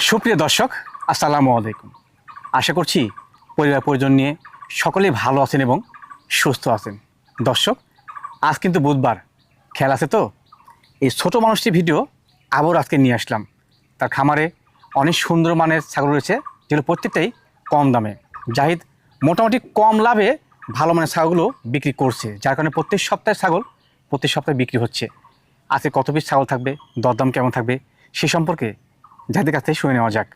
সুপ্রিয় দর্শক, আসসালামু আলাইকুম। আশা করছি পরিবার পরিজন নিয়ে সকলেই ভালো আছেন এবং সুস্থ আছেন। দর্শক, আজ কিন্তু বুধবার, খেয়াল আছে তো? এই ছোট মানুষটির ভিডিও আবার আজকে নিয়ে আসলাম। তার খামারে অনেক সুন্দর মানের ছাগল রয়েছে, যেগুলো প্রত্যেকটাই কম দামে। জাহিদ মোটামুটি কম লাভে ভালো মানের ছাগলগুলো বিক্রি করছে, যার কারণে প্রত্যেক সপ্তাহে বিক্রি হচ্ছে। আজকে কত পিস ছাগল থাকবে, দরদাম কেমন থাকবে, সে সম্পর্কে জাহিদের কাছ থেকে শুনে নেওয়া যাক।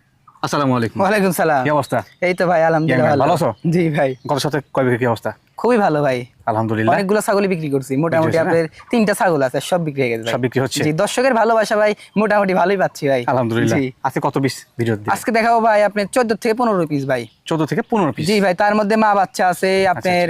আসসালামু আলাইকুম। ওয়ালাইকুম সালাম। কি অবস্থা? এই তো ভাই আলহামদুলিল্লাহ ভালো আছো? জি ভাই, গত সপ্তাহে কয় বিক্রি কি অবস্থা? খুবই ভালো ভাই, আলহামদুলিল্লাহ। অনেকগুলো ছাগল বিক্রি করছি, মোটামুটি আপনার 3টা ছাগল আছে, সব বিক্রি হয়ে গেছে ভাই। সব বিক্রি হচ্ছে? জি, দর্শকের ভালোবাসা ভাই মোটামুটি ভালোই পাচ্ছি ভাই, আলহামদুলিল্লাহ। জি। আজকে কত পিস ভিডিও দিবেন? আজকে দেখাবো ভাই আপনার 14 থেকে 15 পিস ভাই। 14 থেকে 15 পিস? জি ভাই, তার মধ্যে মা বাচ্চা আছে, আপনার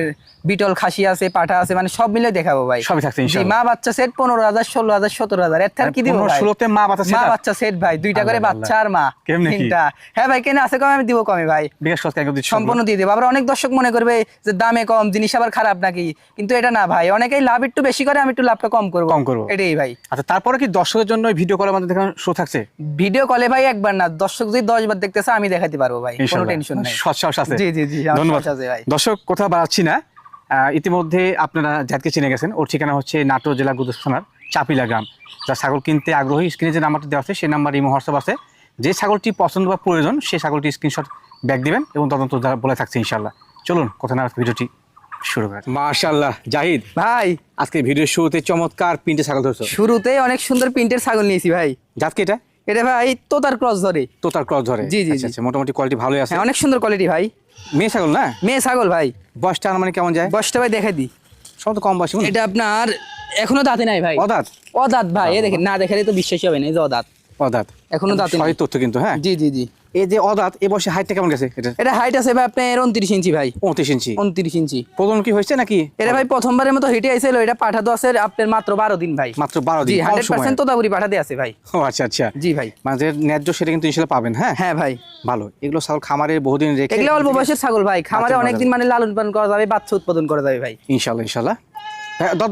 বিটল খাসি আছে, পাঠা আছে, মানে সব মিলে দেখাবো ভাই। সবই থাকছে জি, ইনশাআল্লাহ। মা বাচ্চা সেট 15,000, 16,000, 17,000, এর থেকে কি দিব 15 ভাই? 16 তে মা বাচ্চা সেট? মা বাচ্চা সেট ভাই, 2টা করে আল্লাহ, বাচ্চা আর মা, কেমনে কি? 3টা। হ্যাঁ ভাই, কেন আছে কমে আমি দিব কমে ভাই, বিকাশ খরচ কেন দিচ্ছ? সম্পূর্ণ দিয়ে দেবো। আবার অনেক দর্শক মনে করবে যে দামে কম, জিনিস আবার খারাপ নাকি, কিন্তু এটা না ভাই, অনেকেই লাভ একটু বেশি করে, আমি একটু লাভটা কম করবো, এটাই ভাই। আচ্ছা, তারপরে কি দর্শকের জন্য ভিডিও কলের মধ্যে দেখানো শো থাকছে? ভিডিও কলে ভাই একবার না, দর্শক যদি 10 বার দেখতেছে আমি দেখাতে পারবো ভাই, কোনো ইনশাআল্লাহ। টেনশন নেই। সৎসাহস আছে? জি জি জি, আমার ধন্যবাদ সাহস আছে ভাই। দর্শক, কোথাও বাড়াচ্ছি না। ইতিমধ্যে আপনারা জাহিদকে চিনে গেছেন। ওর ঠিকানা হচ্ছে নাটোর জেলা গুদস থানার চাপিলা গ্রাম। যা ছাগল কিনতে আগ্রহী, স্ক্রিনে যে নাম্বারটা দেওয়া আছে সেই নাম্বার ইমো হোয়াটসঅ্যাপ আছে। যে ছাগলটি পছন্দ বা প্রয়োজন সেই ছাগলটি স্ক্রিনশট ব্যাক দিবেন এবং তদন্ত বলে থাকছে ইনশাআল্লাহ। চলুন কথা না ভিডিওটি শুরু করা। মাশাআল্লাহ জাহিদ ভাই, আজকে ভিডিওর শুরুতে চমৎকার প্রিন্টে ছাগল ধরছো। শুরুতেই অনেক সুন্দর প্রিন্টের ছাগল নিয়েছি ভাই। জাত কি এটা? এটা ভাই তোতার ক্রস ধরে। তোতার ক্রস ধরে? জি, জি, আচ্ছা জি। আচ্ছা, মোটামুটি কোয়ালিটি ভালোই আছে। হ্যাঁ, অনেক সুন্দর কোয়ালিটি ভাই। মেয়ে ছাগল না? মেয়ে ছাগল ভাই। বয়সটা মানে কেমন যায়? বয়সটা ভাই দেখাই দিই। সব তো কম বয়সী। এটা আপনার এখনো দাঁতে নাই ভাই। অদাঁত? অদাঁত ভাই, এ দেখেন, না দেখালে তো বিশ্বাসই হবে না, এই যে অদাঁত। অদাঁত এখনো দাঁতে নাই। সঠিক তথ্য কিন্তু। হ্যাঁ, জি জি জি। এই যে অদাঁত, এ বয়সে হাইটটা কেমন গেছে এটা? এটা হাইট আছে ভাই আপনার 29 ইঞ্চি ভাই। 29 ইঞ্চি? 29 ইঞ্চি। প্রথম কি হয়েছে নাকি? এটা ভাই প্রথমবারের মতো হেঁটে আইছিল। এটা পাঠা তো আছে আপনার মাত্র 12 দিন ভাই। মাত্র 12 জি, দিন? 100% তোতাপুরি পাঠাতে আছে ভাই। ও আচ্ছা আচ্ছা। জি ভাই। মানে যে ন্যায্য সেটা কিন্তু ইনশাআল্লাহ পাবেন। হ্যাঁ হ্যাঁ ভাই, ভালো। এগুলো ছাগল খামারে বহুদিন রেখে, এগুলো অল্প বয়সের ছাগল ভাই, খামারে বাচ্চা অনেকদিন মানে লালন পালন করা যাবে, বাচ্চা উৎপাদন করা যাবে ভাই। ইনশাআল্লাহ ইনশাআল্লাহ।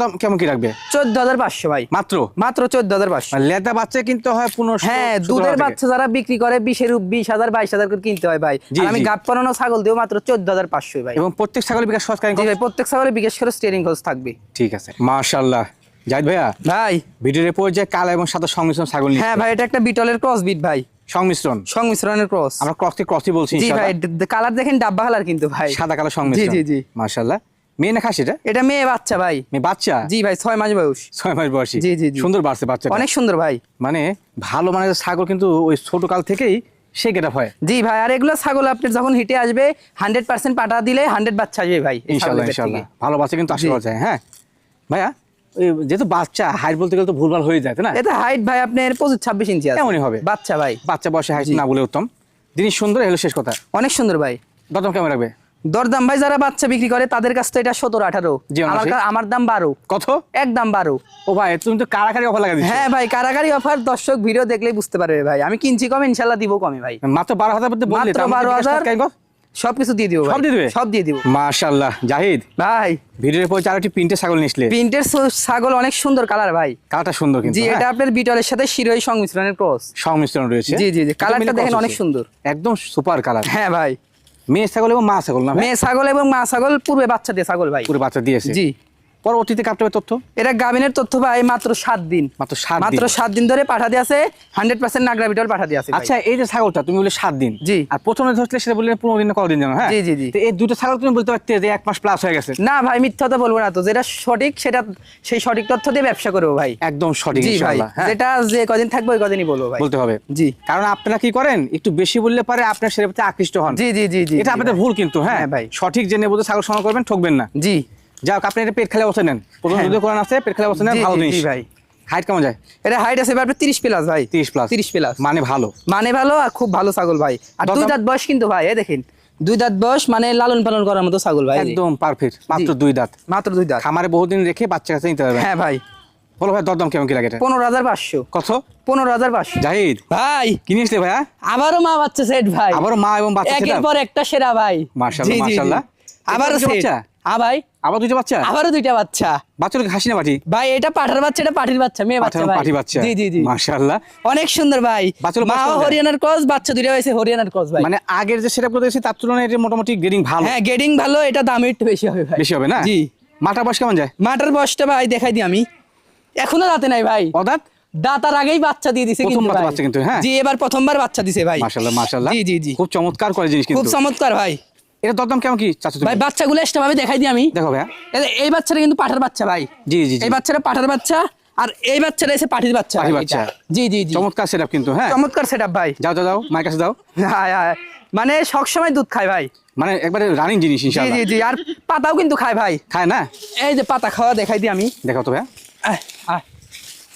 দাম কেমন কি রাখবে? 14,500 ভাই। মাত্র? মাত্র 14,500। মানে লেদা বাচ্চা কিনতে হয় 15। হ্যাঁ, দুধের বাচ্চা যারা বিক্রি করে 20,000 22,000 করে কিনতে হয় ভাই। জি, আর আমি জি। গাব পালানো ছাগল দিও মাত্র 14,500 ভাই। এবং প্রত্যেক ছাগলের বিকাশ খরচ কেন? জি ভাই, প্রত্যেক ছাগলের বিশেষ করে স্টিয়ারিং খরচ থাকবে। ঠিক আছে, মাশাআল্লাহ। জাহিদ ভাইয়া, ভাই ভিডিওর এরপর যে কালো এবং সাদা সংমিশ্রণ ছাগল নিয়ে। হ্যাঁ ভাই, এটা একটা বিটলের ক্রস বিট ভাই। সংমিশ্রণের ক্রস। আমরা ক্রসই বলছি জি ভাই, ইনশাআল্লাহ। কালার দেখেন ডাব্বা কালার কিন্তু ভাই, সাদা কালো সংমিশ্রণ। জি জি জি। মাশাআল্লাহ। মেয়ে না খাসি এটা? এটা মেয়ে বাচ্চা ভাই। মেয়ে বাচ্চা? জি ভাই, 6 মাস বয়স। 6 মাস বয়সী? জি জি জি। সুন্দর বাড়ছে বাচ্চাটা। অনেক সুন্দর ভাই। মানে ভালো মানের ছাগল কিন্তু ওই ছোট কাল থেকেই সে গেটআপ হয়। জি ভাই, আর এগুলো ছাগল আপনার যখন হিটে আসবে 100% পাঠা দিলে 100 বাচ্চা আসবে ভাই এই ইনশাআল্লাহ ছাগলের ইনশাআল্লাহ। থেকে। ভালো বাচ্চা কিন্তু আশা জি। করা যায়। হ্যাঁ ভাইয়া, ওই যেহেতু বাচ্চা, হাইট বলতে গেলে তো ভুলভাল হয়ে যায়, তাই না? এটা হাইট ভাই আপনার 25-26 ইঞ্চি আছে। এমনই হবে বাচ্চা ভাই। বাচ্চা বয়সে হাইট জি। না বলে উত্তম। জিনিস সুন্দর, এলো শেষ কথা। অনেক সুন্দর ভাই। দরদাম কেমন রাখবে? দরদাম ভাই, যারা বাচ্চা বিক্রি করে তাদের কাছ থেকে এটা 17-18। জি, অবশ্যই। আমার দাম 12। কত? একদম 12। ও ভাই, তুমি তো কারাকারি অফার লাগা দিচ্ছ। হ্যাঁ ভাই, কারাগারি অফার, দর্শক ভিডিও দেখলেই বুঝতে পারবে ভাই, আমি কিনছি কম, ইনশাআল্লাহ দিব কমে ভাই। মাত্র 12,000 বলতে বললে, মাত্র তার মধ্যে বিকাশ 12,000 খরচ কেন গো? সবকিছু দিয়ে দিব ভাই। সব দিয়ে দিবে? সব দিয়ে দিব মাশাআল্লাহ। জাহিদ ভাই। ভিডিওর পর চারটি প্রিন্টের ছাগল নিসলে। প্রিন্টের ছাগল অনেক সুন্দর কালার ভাই। কালারটা সুন্দর কিন্তু। জি, হ্যাঁ? এটা আপনার বিটলের সাথে শিরোই সংমিশ্রণের ক্রস। সংমিশ্রণ রয়েছে। জি জি জি, দুটো কালারটা মিলে দেখেন cross অনেক হচ্ছে। সুন্দর। একদম সুপার কালার। হ্যাঁ ভাই, মেয়ে ছাগল এবং মা ছাগল না? মেয়ে ছাগল এবং মা ছাগল, পূর্বে বাচ্চা দিয়ে ছাগল ভাই। পুরো বাচ্চা দিয়েছে। জি। পরবর্তীতে কাপতে হবে তথ্য? এটা গাভিনের তথ্য ভাই, মাত্র 7 দিন। মাত্র 7 দিন? মাত্র 7 দিন ধরে পাঠা দিয়ে আছে, 100% নাগরা বিটল পাঠা দিয়ে আছে ভাই। আচ্ছা, এই যে ছাগলটা তুমি বলে 7 দিন, জি। আর প্রথমে ধরছিলে সেটা বললে 15 দিন না কতদিন জানো? হ্যাঁ জি, জি, জি। তো এই দুটো ছাগল তুমি বলতে পারতে যে 1 মাস প্লাস হয়ে গেছে? না ভাই, মিথ্যা কথা বলবো না তো, যেটা সঠিক সেটা সেই সঠিক তথ্য দিয়ে ব্যবসা করবো ভাই। একদম সঠিক জি ভাই, ইনশাআল্লাহ। হ্যাঁ, যেটা যে কদিন থাকবে ওই কদিনই বলবো ভাই। বলতে হবে। জি। কারণ আপনারা কি করেন, একটু বেশি বললে পারে আপনার সেটার প্রতি আকৃষ্ট হন। জি জি জি জি। এটা আপনাদের ভুল কিন্তু। হ্যাঁ হ্যাঁ ভাই। সঠিক জেনে বুঝে ছাগল সংগ্রহ করবেন, ঠকবেন না। জি যাও, আপনি এটা পেট খেলে বসে নেন। প্রথম হ্যাঁ। দুধে কোরআন আছে, পেট খেলে বসে নেন, জি, ভালো জি, জিনিস। জি ভাই। হাইট কেমন যায়? এটা হাইট আছে ভাই 30 প্লাস ভাই। 30 প্লাস? 30 প্লাস মানে ভালো। মানে ভালো, আর খুব ভালো ছাগল ভাই। আর দরদাম? 2 দাঁত বয়স কিন্তু ভাই, এই দেখেন 2 দাঁত বয়স, মানে লালন পালন করার মতো ছাগল ভাই। একদম পারফেক্ট। মাত্র জি। 2 দাঁত? মাত্র 2 দাঁত। খামারে বহুদিন রেখে বাচ্চা কাছে নিতে পারবেন। হ্যাঁ ভাই। বলো ভাই, দরদাম কেমন কি লাগে এটা? 15,500। কত? 15,500 জাহিদ ভাই। কিনে আসলে ভাইয়া? আবারও মা বাচ্চা সেট ভাই। আবারও মা এবং বাচ্চা একের সেটা? পর একটা সেরা ভাই। মাশাআল্লাহ জি, জি, জি। মাশাআল্লাহ। আবারও এটা কি সেট। বাচ্চা? হ্যাঁ ভাই, আবার দুইটা বাচ্চা? আবারও দুইটা বাচ্চা। বাচ্চাগুলো খাসি না পাটি? ভাই এটা পাঠার বাচ্চা, এটা পাটির বাচ্চা, মেয়ে বাচ্চা ভাই। পাটি বাচ্চা, জি জি জি, মাশাআল্লাহ অনেক সুন্দর ভাই। বাচ্চাগুলো মা বয়স কেমন? হরিয়ানার ক্রস, বাচ্চা দুইটা হয়েছে হরিয়ানার ক্রস ভাই। মানে আগের যে সেটআপ করে দিয়েছে তার তুলনায় এটা মোটামুটি গ্রেডিং ভালো। হ্যাঁ গেডিং ভালো, এটা দাম একটু বেশি হবে ভাই। বেশি হবে না? জি। মাটার বয়স কেমন যায়? মাটার বয়সটা ভাই দেখাই দিই আমি, এখনো দাঁতে নাই ভাই। অদাঁত? দাঁতার আগেই বাচ্চা দিয়ে দিছে প্রথম কিন্তু ভাই। বাচ্চা কিন্তু, হ্যাঁ। জি এবার প্রথমবার বাচ্চা দিছে ভাই। মাশাআল্লাহ মাশাআল্লাহ, জি জি জি, খুব চমৎকার করে জিনিস খুব কিন্তু। চমৎকার ভাই। এটা দরদাম কেমন কি চাচ্ছ তুমি? ভাই বাচ্চাগুলো এক্সট্রা ভাবে দেখাই দিই আমি। দেখো ভাইয়া। এই বাচ্চাটা কিন্তু পাঠার বাচ্চা ভাই। জি জি জি, এই বাচ্চাটা পাঠার বাচ্চা, আর এই বাচ্চাটা এসে পাঠির বাচ্চা। পাঠির ভাই বাচ্চা। এটা। জি জি জি, চমৎকার সেটআপ কিন্তু, হ্যাঁ। চমৎকার সেটআপ ভাই। যাও যাও যাও, মায়ের কাছে দাও। হায় হায়, মানে সব সময় দুধ খায় ভাই। মানে একবারে রানিং জিনিস জি ইনশাআল্লাহ। জি জি, আর পাতাও কিন্তু খায় ভাই। খায় না? এই যে পাতা খাওয়া দেখাই দিই আমি। দেখো তো ভাইয়া। আয়, আয়।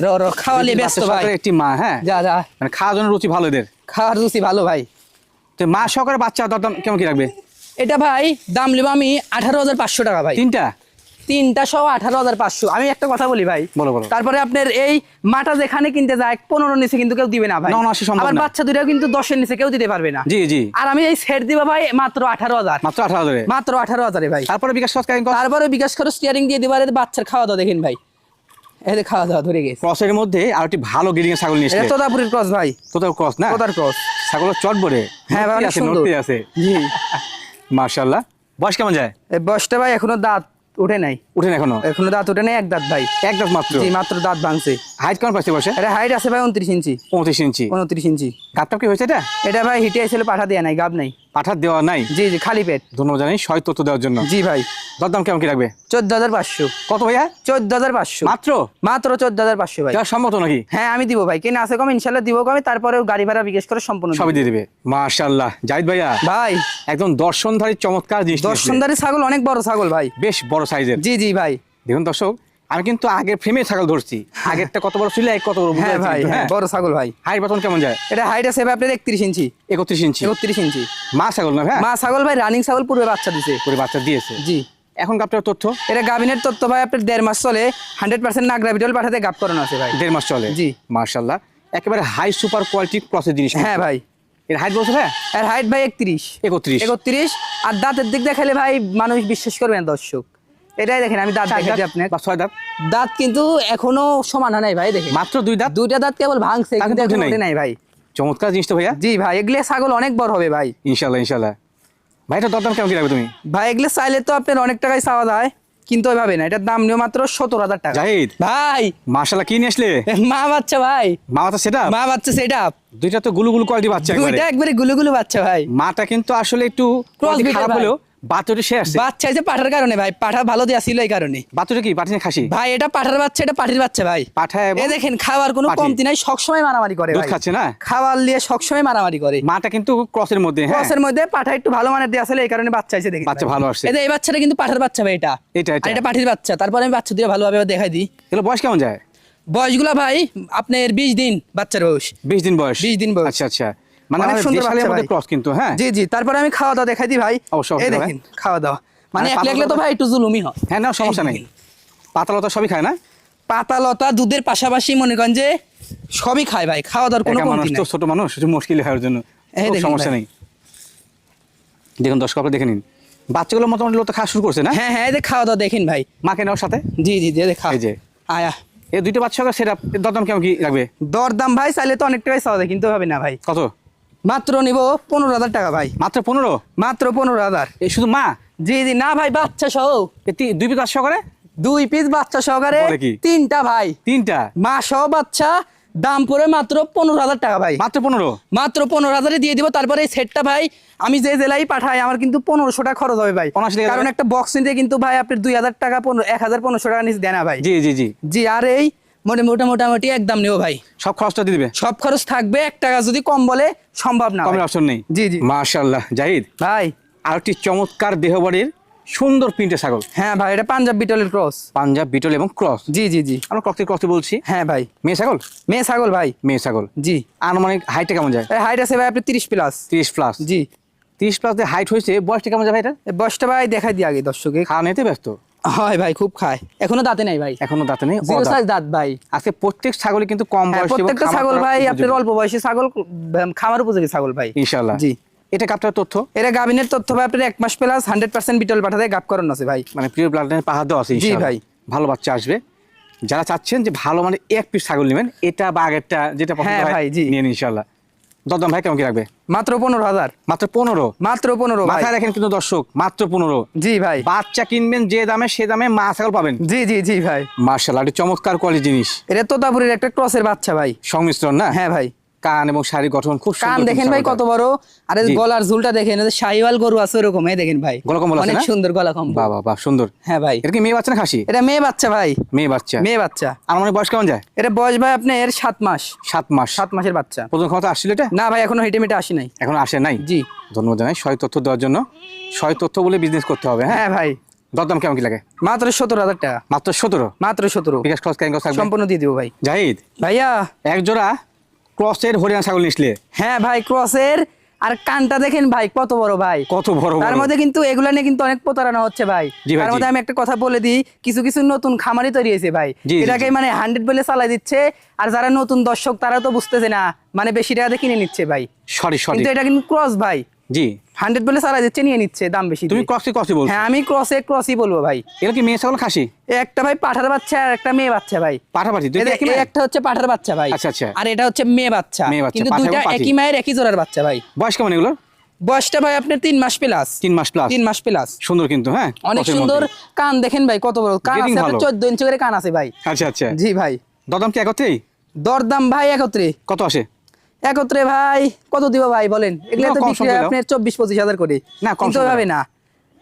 র র খাওয়ালে ব্যস্ত বাচ্চা ভাই। সহকারে একটি মা, হ্যাঁ। যা যা, মানে খাওয়ার জন্য রুচি ভালো এদের। খাওয়ার রুচি ভালো ভাই। তো মা সহকারে বাচ্চা দরদাম কেমন কি রাখবে? এটা ভাই দাম নেবো আমি 18,500 টাকা ভাই। তিনটা সহ 18,500। আমি একটা কথা বলি ভাই, বলো বলো। তারপরে আপনার এই মাটা যেখানে কিনতে যায় 15 নিচে কিন্তু কেউ দিবে না ভাই। না, না, সে সম্ভব আবার না। বাচ্চা দুইটাও কিন্তু 10-এর নিচে কেউ দিতে পারবে না। জি জি, আর আমি এই সেট দিব ভাই মাত্র 18,000। মাত্র 18,000 এ? মাত্র 18,000 ভাই। তারপরে বিকাশ খরচ কেমন? তারপরে বিকাশ খরচ স্টিয়ারিং দিয়ে দিবার, বাচ্চার খাওয়া দাওয়া দেখেন ভাই, এই যে খাওয়া দাওয়া ধরে গেছে। ক্রসের মধ্যে আর একটি ভালো গিরিং এর ছাগল নিয়ে এটা এসেছে। তোতাপুরের ক্রস ভাই। তোতার ক্রস না? তোতার ক্রস। ছাগল চট বড়ে। হ্যাঁ ভাই, অনেক আছে, সুন্দর। নড়তে আছে। জি, মাশাআল্লাহ। বয়স কেমন যায়? এই বয়সটা ভাই এখনো দাঁত উঠে নাই। উঠেন এখনো? এখনো দাঁত উঠে নাই, এক দাঁত ভাই। এক দাঁত মাত্র? জি মাত্র দাঁত ভাঙছে। হাইট কেমন পাইছে বসে? এটা হাইট আছে ভাই 29 ইঞ্চি। 25 ইঞ্চি। 29 ইঞ্চি। গাবটা কি হয়েছে এটা? এটা ভাই হিটে আসলে পাঠা দেয়া নাই, গাব নাই। পাঠার দেওয়া নাই? জি জি, খালি পেট। ধন্যবাদ জানাই সহায় তথ্য দেওয়ার জন্য। জি ভাই। দরদাম কেমন কি রাখবে? 14,500। কত ভাইয়া? 14,500 মাত্র? মাত্র 14,500 ভাই। দেওয়া সম্ভব তো নাকি? হ্যাঁ আমি দিব ভাই, কেন আছে কম ইনশাল্লাহ দিব কমে, তারপরেও গাড়ি ভাড়া বিকাশ করে সম্পূর্ণ দিব। সবই দিয়ে দিবে। মাশাআল্লাহ জাহিদ ভাইয়া, ভাই একদম দর্শনধারী চমৎকার জিনিস নিয়ে এসেছে। দর্শনদারি ছাগল, অনেক বড় ছাগল ভাই, বেশ বড় সাইজের। জি জি ভাই। দেখুন দর্শক, আমি কিন্তু আগে ফ্রেমে ছাগল ধরছি। আগেরটা কত বড় ছিল, কত বড় হ্যাঁ ভাই, হ্যাঁ বড় ছাগল ভাই। হাইট বর্তমান কেমন যায়? এটা হাইট আছে ভাই আপনার 31 ইঞ্চি। 31 ইঞ্চি? 31 ইঞ্চি। মা ছাগল না ভাই? মা ছাগল ভাই, রানিং ছাগল, পূর্বে বাচ্চা দিছে। করে বাচ্চা দিয়েছে। জি। এখন গাবটার তথ্য? এটা গাভিনের তথ্য ভাই আপনার 1.5 মাস চলে, 100% নাগরা বিটল পাঠাতে গাব করানো আছে ভাই। 1.5 মাস চলে? জি। মাশাআল্লাহ, একেবারে হাই সুপার কোয়ালিটি ক্রসের জিনিস। হ্যাঁ ভাই। এর হাইট বলছো ভাই? এর হাইট ভাই 31। 31? আর দাঁতের দিক দেখালে ভাই মানুষ বিশ্বাস করবে না দর্শক। এটাই দেখেন আমি দাঁত দেখাচ্ছি আপনাকে। বা 6 দাঁত? দাঁত কিন্তু এখনো সমান হয় নাই ভাই, দেখেন মাত্র 2 দাঁত? দুইটা দাঁত কেবল ভাঙছে, কিন্তু উঠে এখনো নাই? ওঠে নাই ভাই। চমৎকার জিনিস তো ভাইয়া। জি ভাই, এগুলো ছাগল অনেক বড় হবে ভাই। ইনশাআল্লাহ ইনশাআল্লাহ। ভাই এটা দরদাম কেমন কি রাখবে তুমি? ভাই এগুলো চাইলে তো আপনার অনেক টাকায় চাওয়া যায়, কিন্তু ওইভাবে না, এটার দাম নিও মাত্র 17,000 টাকা। জাহিদ ভাই মাশাআল্লাহ, কি নিয়ে আসলে? মা বাচ্চা ভাই, মা বাচ্চা সেটা? মা বাচ্চা সেটআপ। দুইটা তো গুলু গুলু কোয়ালিটি বাচ্চা একবারে। দুইটা একবারে গুলুগুলু বাচ্চা ভাই। মাটা কিন্তু আসলে একটু Crossbreed খারাপ ভাই। হলেও বাচ্চাটা সে আসছে। বাচ্চা হয়েছে পাঠার কারণে ভাই, পাঠা ভালো দেওয়া ছিল এই কারণে। বাচ্চাটা কি পাঠিয়ে খাসি? ভাই এটা পাঠার বাচ্চা, এটা পাঠির বাচ্চা ভাই। পাঠা এবং এ দেখেন খাওয়ার কোনো পাঠি। কমতি নাই, সবসময় মারামারি করে দুধ ভাই। খাচ্ছে না? খাওয়ার নিয়ে সবসময় মারামারি করে। মাটা কিন্তু ক্রসের মধ্যে, হ্যাঁ। ক্রসের মধ্যে পাঠা একটু ভালো মানের দেওয়া ছিল, এই কারণে বাচ্চা হয়েছে দেখেন। বাচ্চা ভালো আসছে। এই বাচ্চাটা কিন্তু পাঠার বাচ্চা ভাই, এটা এটা আর এটা পাঠির বাচ্চা। তারপরে আমি বাচ্চা দিয়ে ভালোভাবে দেখাই দিই। এগুলো বয়স কেমন যায়? বয়সগুলা ভাই আপনার 20 দিন বাচ্চার বয়স। 20 দিন বয়স? 20 দিন বয়স। আচ্ছা আচ্ছা, মানে অনেক আমাদের সুন্দর দেশালের বাচ্চা মধ্যে ভাই। ক্রস কিন্তু, হ্যাঁ। জি জি, তারপরে আমি খাওয়া দাওয়া দেখাই দিই ভাই। অবশ্যই, এই অবশ্যই দেখেন খাওয়া দাওয়া, মানে আর একলে একলে তো পাতা- ভাই একটু জুলুমি হয়। হ্যাঁ না, সমস্যা নেই। পাতা লতা সবই খায় না? পাতা লতা দুধের পাশাপাশি মনে করেন যে সবই খায় ভাই, খাওয়া দাওয়ার কোনো একা মানুষ কমতি তো, নাই। ছোট মানুষ, একটু মুশকিল হয় ওর জন্য। এই কোনো দেখেন সমস্যা ভাই। নেই। দেখুন দর্শক, আপনারা দেখে নিন, বাচ্চাগুলো মোটামুটি লতা খাওয়া শুরু করছে না? হ্যাঁ হ্যাঁ, এই যে খাওয়া দাওয়া দেখেন ভাই। মাকে নেওয়ার সাথে জি জি জি, খা এই যে আয়া। এই দুইটা বাচ্চা সেটা দরদাম কেমন কি রাখবে? দরদাম ভাই চাইলে তো অনেক টাকাই চাওয়া যায়, কিন্তু হবে না ভাই। কত? মাত্র নিব 15,000 টাকা ভাই। মাত্র 15? মাত্র 15,000। এই শুধু মা? জি জি, না ভাই বাচ্চা সহ। দুই পিস বাচ্চা করে? 2 পিস বাচ্চা সহকারে বলে কি? 3টা ভাই। 3টা? মা সহ বাচ্চা, দাম পড়ে মাত্র 15,000 টাকা ভাই। মাত্র 15? মাত্র 15,000 দিয়ে দিব। তারপরে এই সেটটা ভাই আমি যে জেলায় পাঠাই আমার কিন্তু 1500 টাকা খরচ হবে ভাই, 1500 টাকা কারণ যাবে? একটা বক্স নিতে কিন্তু ভাই আপনি 2,000 টাকা 1,500 টাকা নিচে দেয় না ভাই। জি জি জি। জি, আর এই মোটামুটি একদম নেব ভাই। সব খরচটা দিয়ে দিবে? সব খরচ থাকবে, 1 টাকা যদি কম বলে সম্ভব না কমের ভাই। অপশন নেই? জি জি মাশাআল্লাহ জাহিদ, ভাই। আর একটি চমৎকার দেহবাড়ির সুন্দর প্রিন্টের ছাগল। হ্যাঁ ভাই, এটা পাঞ্জাব বিটলের ক্রস। পাঞ্জাব বিটল এবং ক্রস? জি জি জি। আমরা ক্রসে বলছি। হ্যাঁ ভাই, মেয়ে ছাগল? মেয়ে ছাগল ভাই। মেয়ে ছাগল। জি। আনুমানিক হাইটটা কেমন যায়? হাইট আছে ভাই আপনি 30 প্লাস। 30 প্লাস? জি। 30 প্লাস যে হাইট হয়েছে, বয়সটা কেমন যায় ভাই এটা? এই বয়সটা ভাই দেখাই দিই আগে দর্শকে। খাওয়া নিতে ব্যস্ত? হয় ভাই, খুব খায়, এখনো দাঁতে নাই ভাই, এখনো দাঁতে নেই? 0 সাইজ দাঁত ভাই। আজকে প্রত্যেক ছাগলে কিন্তু কম হ্যাঁ, বয়সী এবং প্রত্যেকটা খামার ছাগল করার ভাই উপযোগী। আপনার অল্প বয়সী ছাগল, খামার উপযোগী ছাগল ভাই। ইনশাআল্লাহ। জি। এটা গাবটার তথ্য, এটা গাভিনের তথ্য ভাই আপনার 1 মাস প্লাস 100% বিটল পাঠাতে গাব করানো আছে ভাই। মানে প্রিয় ব্লাড লাইনের পাহাড় দেওয়া আছে জি ইনশাআল্লাহ। ভাই। ভালো বাচ্চা আসবে। যারা চাচ্ছেন যে ভালো মানে এক পিস ছাগল নেবেন, এটা বা আগেরটা যেটা পছন্দ হ্যাঁ হয় ভাই, জি। নিয়ে নিন ইনশাআল্লাহ। দরদাম ভাই কেমন কি রাখবে? মাত্র 15,000। মাত্র 15, মাত্র 15 ভাই। মাথায় রাখেন কিন্তু দর্শক, মাত্র 15। জি ভাই। বাচ্চা কিনবেন যে দামে, সে দামে মা ছাগল পাবেন। জি জি জি ভাই। মার্শাল্লাহ, এটা চমৎকার কোয়ালিটি জিনিস। এটা তোতাপুরের একটা ক্রসের বাচ্চা ভাই। সংমিশ্রণ না? হ্যাঁ ভাই। কান এবং শারীরিক গঠন খুব সুন্দর। কান দেখেন ভাই কত বড়, আর এই জি। গলার ঝুলটা দেখেন, এই যে শাহিওয়াল গরু আছে ওরকম, এই দেখেন ভাই গলা কম্বল আছে অনেক না? সুন্দর গলা কম্বল। বাহ বাহ বাহ, সুন্দর। হ্যাঁ ভাই। এটা কি মেয়ে বাচ্চা না খাসি? এটা মেয়ে বাচ্চা ভাই। মেয়ে বাচ্চা। মেয়ে বাচ্চা। আর মানে বয়স কেমন যায়? এটা বয়স ভাই আপনার 7 মাস। 7 মাস। 7 মাসের বাচ্চা। প্রথম ক্ষমতা আসছিল এটা? না ভাই, এখনো হেঁটে মেটে আসি নাই। এখন আসে নাই? জি। ধন্যবাদ জানাই সয় তথ্য দেওয়ার জন্য। সয় তথ্য বলে বিজনেস করতে হবে। হ্যাঁ হ্যাঁ ভাই। দরদাম কেমন কি লাগে? মাত্র 17,000 টাকা। মাত্র 17। মাত্র 17। বিকাশ খরচ কেন থাকবে? সম্পূর্ণ দিয়ে দিব ভাই। জাহিদ, ভাইয়া। এক জোড়া ক্রসের হরিয়ানা ছাগল নিসলে? হ্যাঁ ভাই, ক্রসের। আর কানটা দেখেন ভাই কত বড় ভাই, কত বড় তার বড়। মধ্যে কিন্তু এগুলা নিয়ে কিন্তু অনেক প্রতারণা হচ্ছে ভাই। জি ভাই, তার জি। মধ্যে আমি একটা কথা বলে দিই, কিছু কিছু নতুন খামারি তৈরি হয়েছে ভাই, জি, জি, এটাকে জি। মানে 100 বলে চালাই দিচ্ছে। আর যারা নতুন দর্শক তারা তো বুঝতেছে না, মানে বেশি টাকাতে কিনে নিচ্ছে ভাই। Sorry sorry. কিন্তু এটা কিন্তু ক্রস ভাই, জি। 100 বলে চালাই দিচ্ছে, নিয়ে নিচ্ছে দাম বেশি তুমি দিয়ে। ক্রসই বলছো? হ্যাঁ, আমি ক্রসই বলবো ভাই। এটা কি মেয়ে ছাগল খাসি? একটা ভাই পাঠার বাচ্চা আর একটা মেয়ে বাচ্চা ভাই। পাঠাপাঠি দুইটা এই একই মেয়ে? একটা হচ্ছে পাঠার বাচ্চা ভাই। আচ্ছা, আচ্ছা। আর এটা হচ্ছে মেয়ে বাচ্চা। মেয়ে বাচ্চা, কিন্তু পাঠা দুইটা এবং পাঠি। একই মায়ের একই জোড়ার বাচ্চা ভাই। বয়স কেমন এগুলো? বয়সটা ভাই আপনার 3 মাস প্লাস। 3 মাস প্লাস। 3 মাস প্লাস। সুন্দর কিন্তু, হ্যাঁ অনেক ক্রসের সুন্দর। মধ্যে। কান দেখেন ভাই কত বড় কান Breeding আছে, ভালো। আপনার 14 ইঞ্চি করে কান আছে ভাই। আচ্ছা আচ্ছা। জি ভাই। দরদাম কি একত্রেই? দরদাম ভাই একত্রে। কত আসে? একত্রে ভাই কত দিব ভাই বলেন? এগুলো তো কম বিক্রি সম হয় দিলাও। আপনার 24-25 হাজার করে। না, কম কিন্তু সম ভাবে না,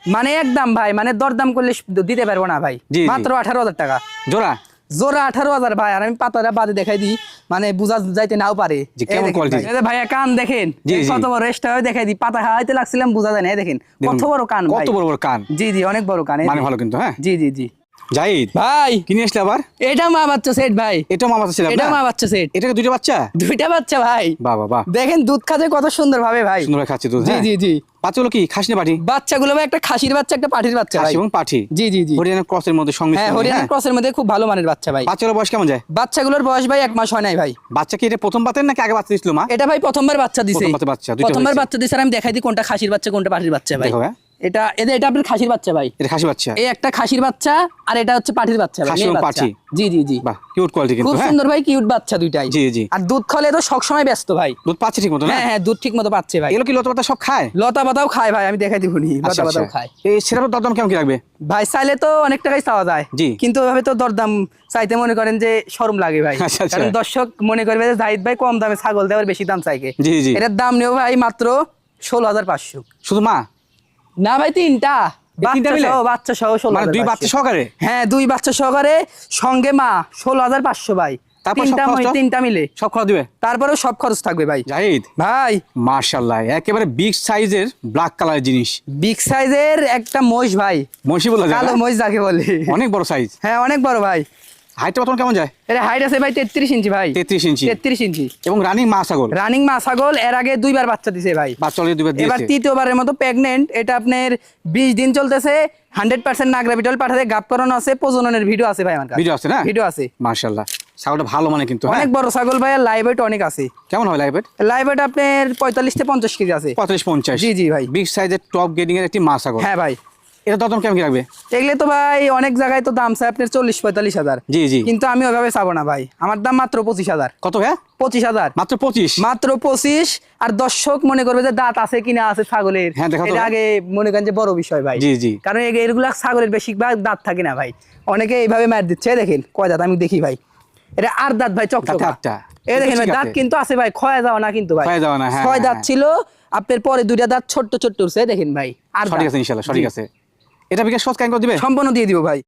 মানে একদম ভাই, মানে দরদাম করলে দিতে পারবো না ভাই। জি, জি। মাত্র 18,000 টাকা জোড়া? জোড়া 18,000 ভাই। আর আমি পাতাটা বাদে দেখাই দিই, মানে বুঝা যাইতে নাও পারে। জি, কেমন quality? ভাইয়া কান দেখেন জি, জি। কত বড়, এক্সট্রা দেখাই দিই, পাতা খাওয়াইতে লাগছিলাম বুঝা যায় না, এই দেখেন কত বড় কান ভাই। কত বড় বড় কান। জি জি, অনেক বড় কান। এই মানে দেখেন। ভালো কিন্তু, হ্যাঁ। জি জি জি জাহিদ, ভাই। কিনে আসলে আবার? এটা মা বাচ্চা সেট ভাই। এটা মা বাচ্চা ছিল? এটা মা বাচ্চা সেট। এটা কি দুইটা বাচ্চা? দুইটা বাচ্চা ভাই। বাহ বাহ বাহ, দেখেন দুধ খাচ্ছে কত সুন্দর ভাবে ভাই। সুন্দর খাচ্ছে দুধ। জি হ্যাঁ? জি জি। বাচ্চাগুলো কি খাসি না পাঠি? বাচ্চাগুলো ভাই একটা খাসির বাচ্চা একটা পাঠির বাচ্চা ভাই। খাসি এবং পাঠি। জি জি জি। হরিয়ানা ক্রসের মধ্যে হ্যাঁ, সংমিশ্রণ। হরিয়ানা হ্যাঁ? ক্রসের মধ্যে খুব ভালো মানের বাচ্চা ভাই। বাচ্চাগুলোর বয়স কেমন যায়? বাচ্চাগুলোর বয়স ভাই 1 মাস হয় নাই ভাই। বাচ্চা কি এটা প্রথম বাতের নাকি আগে বাচ্চা দিছিল মা? এটা ভাই প্রথমবার বাচ্চা দিছে। প্রথমবার বাচ্চা, দুইটা প্রথমবার হয়েছে। বাচ্চা দিছে। আর আমি দেখাই দিই কোনটা খাসির বাচ্চা কোনটা পাঠির বাচ্চা ভাই। দেখো, হ্যাঁ। এটা এটা আপনার খাসির বাচ্চা ভাই। এটা খাসি বাচ্চা। এই একটা খাসির বাচ্চা আর এটা হচ্ছে পাঠির বাচ্চা ভাই, খাসি মেয়ে এবং বাচ্চা। পাঠি। জি জি জি। বাহ, কিউট কোয়ালিটি কিন্তু। খুব হ্যাঁ, সুন্দর ভাই, কিউট বাচ্চা দুইটাই। জি জি। আর দুধ খাওয়ালে তো সব সময় ব্যস্ত ভাই। দুধ পাচ্ছে ঠিক মতো না? হ্যাঁ হ্যাঁ, দুধ ঠিক মতো পাচ্ছে ভাই। এগুলো কি লতা পাতা সব খায়? লতা পাতাও খায় ভাই, আমি দেখাই দিবনি। লতা আচ্ছা পাতাও আচ্ছা। খায় এই সেটার দরদাম কেমন কি রাখবে? ভাই। চাইলে তো অনেক টাকাই চাওয়া যায়, জি। কিন্তু ওইভাবে তো দরদাম চাইতে মনে করেন যে শরম লাগে ভাই। আচ্ছা, আচ্ছা। কারণ দর্শক মনে করবে যে জাহিদ ভাই কম দামে ছাগল দেওয়ার বেশি দাম চাইকে। জি, জি। এটার দাম নেও ভাই মাত্র 16,500। শুধু মা? না ভাই, তিনটা তিনটা বাচ্চা মিলে? সহ, বাচ্চা সহ 16,500। মানে দুই বাচ্চা সহকারে? হ্যাঁ, 2 বাচ্চা সহকারে সঙ্গে মা 16,500 ভাই। তারপর সব খরচটা? তিনটা মিলে সব খরচ দিবে? তারপরেও সব খরচ থাকবে ভাই। জাহিদ, ভাই মাশাআল্লাহ, একেবারে বিগ সাইজের ব্ল্যাক কালারের জিনিস। বিগ সাইজের একটা মহিষ ভাই, মহিষী বলা যায় কালো না? মহিষ যাকে বলে। অনেক বড় সাইজ। হ্যাঁ, অনেক বড় ভাই। হাইটটা বর্তমান কেমন যায়? এর হাইট আছে ভাই 33 ইঞ্চি ভাই। 33 ইঞ্চি। 33 ইঞ্চি। এবং রানিং মা ছাগল? রানিং মা ছাগল। এর আগে 2বার বাচ্চা দিছে ভাই। বাচ্চা অলরেডি দুবার এবার দিয়েছে। 3য়বারের মতো প্রেগনেন্ট। এটা আপনার 20 দিন চলতেছে। 100% নাগরা বিটল পাঠাতে গাব করানো আছে, প্রজননের ভিডিও আছে ভাই আমার কাছে। ভিডিও আছে না? ভিডিও আছে। মাশাআল্লাহ, ছাগলটা ভালো মানে কিন্তু। হ্যাঁ, অনেক বড় ছাগল ভাই। আর লাইভ ওয়েট অনেক আছে। কেমন হবে লাইভ ওয়েট? লাইভ ওয়েট আপনার 45 থেকে 50 কেজি আছে। 35-50? জি, জি ভাই। বিগ সাইজের টপ গ্রেডিং এর একটি মা ছাগল। হ্যাঁ ভাই। এটা দরদাম কেমন কি রাখবে? এগুলো তো ভাই অনেক জায়গায় তো দাম চাই আপনার 40-45 হাজার। জি জি। কিন্তু আমি ওইভাবে চাবো না ভাই, আমার দাম মাত্র 25,000। কত ভাইয়া? 25,000। মাত্র 25? মাত্র 25। আর দর্শক মনে করবে যে দাঁত আছে কিনা আছে ছাগলের, হ্যাঁ, দেখাও তো এটা ভাই। আগে মনে করেন যে বড় বিষয় ভাই। জি, জি। কারণ এগুলা ছাগলের বেশিরভাগ দাঁত থাকে না ভাই, অনেকে এইভাবে মার দিচ্ছে। এই দেখেন কয় দাঁত, আমি দেখি ভাই। এটা 8 দাঁত ভাই, চকচকা। দাঁতে 8টা। এই দেখেন ভাই, ঠিক দাঁত আছে। কিন্তু আছে ভাই, ক্ষয় যাওয়া না কিন্তু ভাই। ক্ষয়ে যাওয়া না, হ্যাঁ, 6 হ্যাঁ, দাঁত হ্যাঁ। ছিল আপনার, পরে 2টা দাঁত ছোট্ট ছোট্ট উঠছে। দেখেন ভাই, আর সঠিক আছে ইনশাআল্লাহ, সঠিক আছে। এটা বিকাশ সহজ কেন করে দিবে? সম্পূর্ণ দিয়ে দিব ভাই।